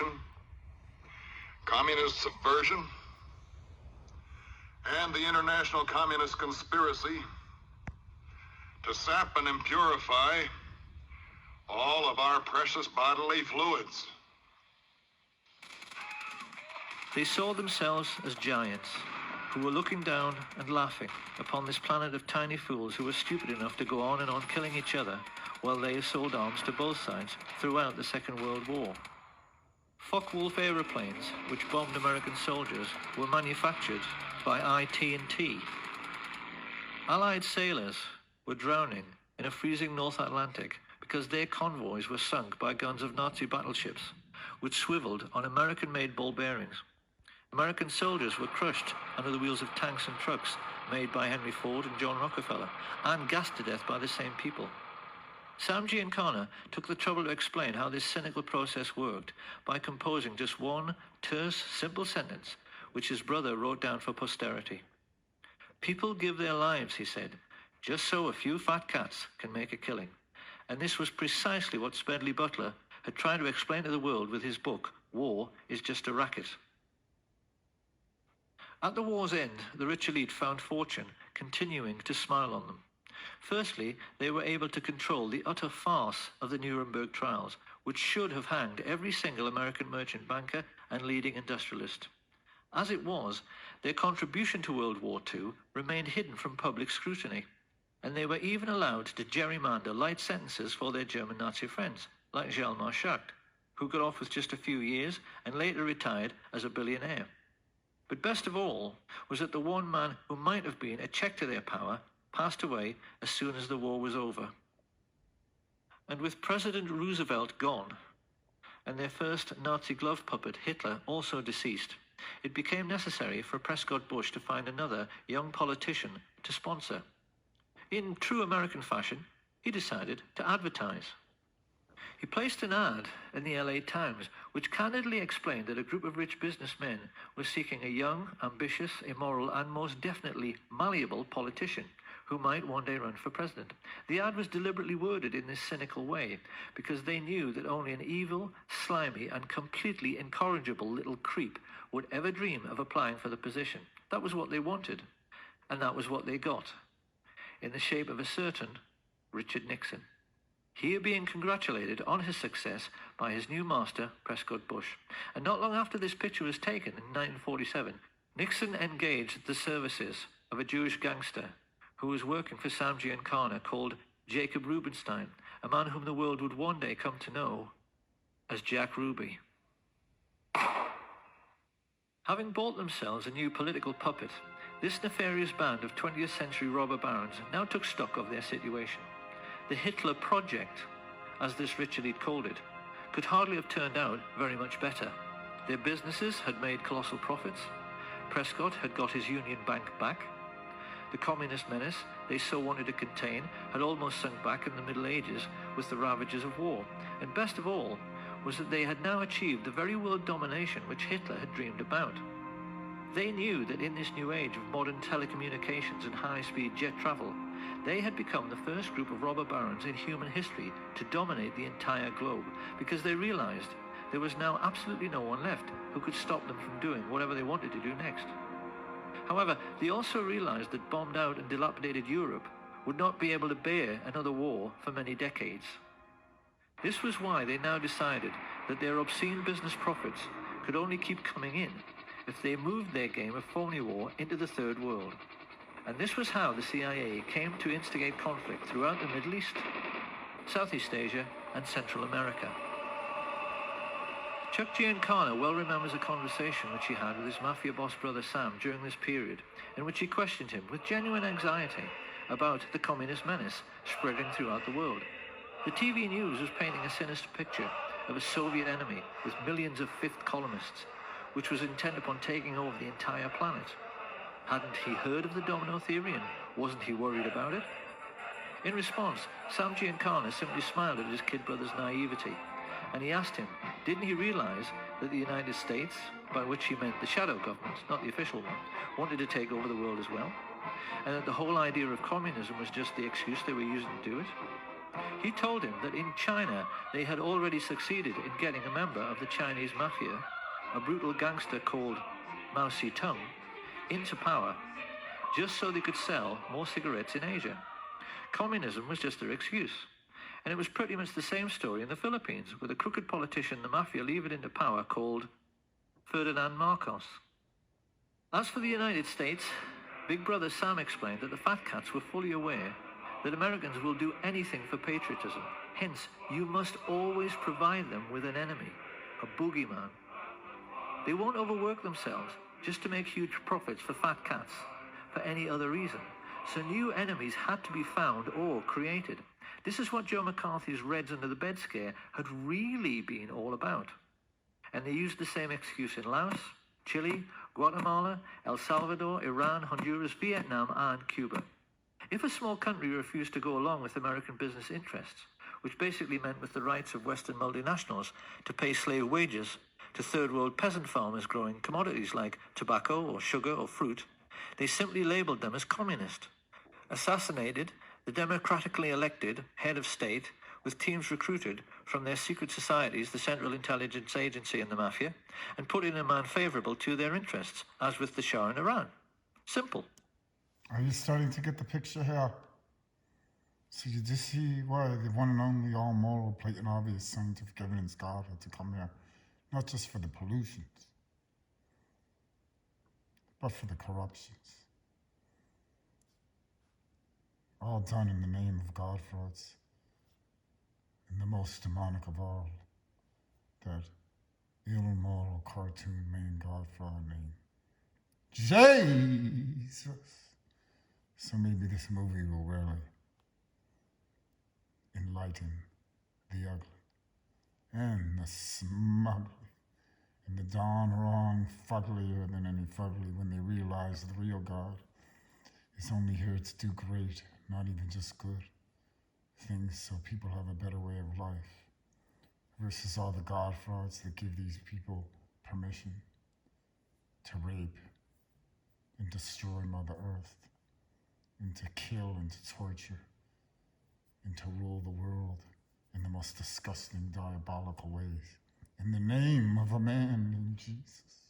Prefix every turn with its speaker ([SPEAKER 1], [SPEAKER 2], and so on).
[SPEAKER 1] infiltration, communist subversion, and the international communist conspiracy to sap and impurify all of our precious bodily fluids.
[SPEAKER 2] They saw themselves as giants who were looking down and laughing upon this planet of tiny fools who were stupid enough to go on and on killing each other while they sold arms to both sides throughout the Second World War. Focke-Wulf aeroplanes, which bombed American soldiers, were manufactured by IT&T. Allied sailors were drowning in a freezing North Atlantic because their convoys were sunk by guns of Nazi battleships, which swiveled on American-made ball bearings. American soldiers were crushed under the wheels of tanks and trucks made by Henry Ford and John Rockefeller, and gassed to death by the same people. Sam Giancana took the trouble to explain how this cynical process worked by composing just one terse, simple sentence, which his brother wrote down for posterity. People give their lives, he said, just so a few fat cats can make a killing. And this was precisely what Smedley Butler had tried to explain to the world with his book, War is Just a Racket. At the war's end, the rich elite found fortune continuing to smile on them. Firstly, they were able to control the utter farce of the Nuremberg trials, which should have hanged every single American merchant banker and leading industrialist. As it was, their contribution to World War II remained hidden from public scrutiny, and they were even allowed to gerrymander light sentences for their German Nazi friends, like Hjalmar Schacht, who got off with just a few years and later retired as a billionaire. But best of all was that the one man who might have been a check to their power passed away as soon as the war was over. And with President Roosevelt gone, and their first Nazi glove puppet, Hitler, also deceased, it became necessary for Prescott Bush to find another young politician to sponsor. In true American fashion, he decided to advertise. He placed an ad in the LA Times, which candidly explained that a group of rich businessmen was seeking a young, ambitious, immoral, and most definitely malleable politician who might one day run for president. The ad was deliberately worded in this cynical way because they knew that only an evil, slimy, and completely incorrigible little creep would ever dream of applying for the position. That was what they wanted, and that was what they got, in the shape of a certain Richard Nixon. Here being congratulated on his success by his new master, Prescott Bush. And not long after this picture was taken in 1947, Nixon engaged the services of a Jewish gangster who was working for Sam Giancana called Jacob Rubenstein, a man whom the world would one day come to know as Jack Ruby. Having bought themselves a new political puppet, this nefarious band of 20th century robber barons now took stock of their situation. The Hitler Project, as this rich elite called it, could hardly have turned out very much better. Their businesses had made colossal profits. Prescott had got his Union Bank back. The communist menace they so wanted to contain had almost sunk back in the Middle Ages with the ravages of war. And best of all was that they had now achieved the very world domination which Hitler had dreamed about. They knew that in this new age of modern telecommunications and high-speed jet travel, they had become the first group of robber barons in human history to dominate the entire globe, because they realized there was now absolutely no one left who could stop them from doing whatever they wanted to do next. However, they also realized that bombed out and dilapidated Europe would not be able to bear another war for many decades. This was why they now decided that their obscene business profits could only keep coming in if they moved their game of phony war into the Third World. And this was how the CIA came to instigate conflict throughout the Middle East, Southeast Asia, and Central America. Chuck Giancana well remembers a conversation which he had with his mafia boss brother Sam during this period, in which he questioned him with genuine anxiety about the communist menace spreading throughout the world. The TV news was painting a sinister picture of a Soviet enemy with millions of fifth columnists, which was intent upon taking over the entire planet. Hadn't he heard of the domino theory, and wasn't he worried about it? In response, Sam Giancana simply smiled at his kid brother's naivety, and he asked him, didn't he realize that the United States, by which he meant the shadow government, not the official one, wanted to take over the world as well? And that the whole idea of communism was just the excuse they were using to do it? He told him that in China they had already succeeded in getting a member of the Chinese mafia, a brutal gangster called Mao Zedong, into power, just so they could sell more cigarettes in Asia. Communism was just their excuse. And it was pretty much the same story in the Philippines, with a crooked politician the mafia levered into power called Ferdinand Marcos. As for the United States, Big Brother Sam explained that the fat cats were fully aware that Americans will do anything for patriotism. Hence, you must always provide them with an enemy, a boogeyman. They won't overwork themselves just to make huge profits for fat cats for any other reason. So new enemies had to be found or created. This is what Joe McCarthy's Reds Under the Bed scare had really been all about. And they used the same excuse in Laos, Chile, Guatemala, El Salvador, Iran, Honduras, Vietnam, and Cuba. If a small country refused to go along with American business interests, which basically meant with the rights of Western multinationals to pay slave wages to third-world peasant farmers growing commodities like tobacco or sugar or fruit, they simply labeled them as communist, assassinated the democratically elected head of state with teams recruited from their secret societies, the Central Intelligence Agency and the Mafia, and put in a man favourable to their interests, as with the Shah in Iran. Simple.
[SPEAKER 3] Are you starting to get the picture here? So you just see why the one and only all moral, blatant, obvious scientific evidence God had to come here, not just for the pollutions, but for the corruptions. All done in the name of God frauds, and the most demonic of all, that immoral cartoon main God fraud name, Jesus. So maybe this movie will really enlighten the ugly and the smugly, and the darn wrong fugglier than any fugly when they realize the real God is only here to do great, not even just good things so people have a better way of life, versus all the God frauds that give these people permission to rape and destroy Mother Earth, and to kill and to torture, and to rule the world in the most disgusting, diabolical ways, in the name of a man named Jesus.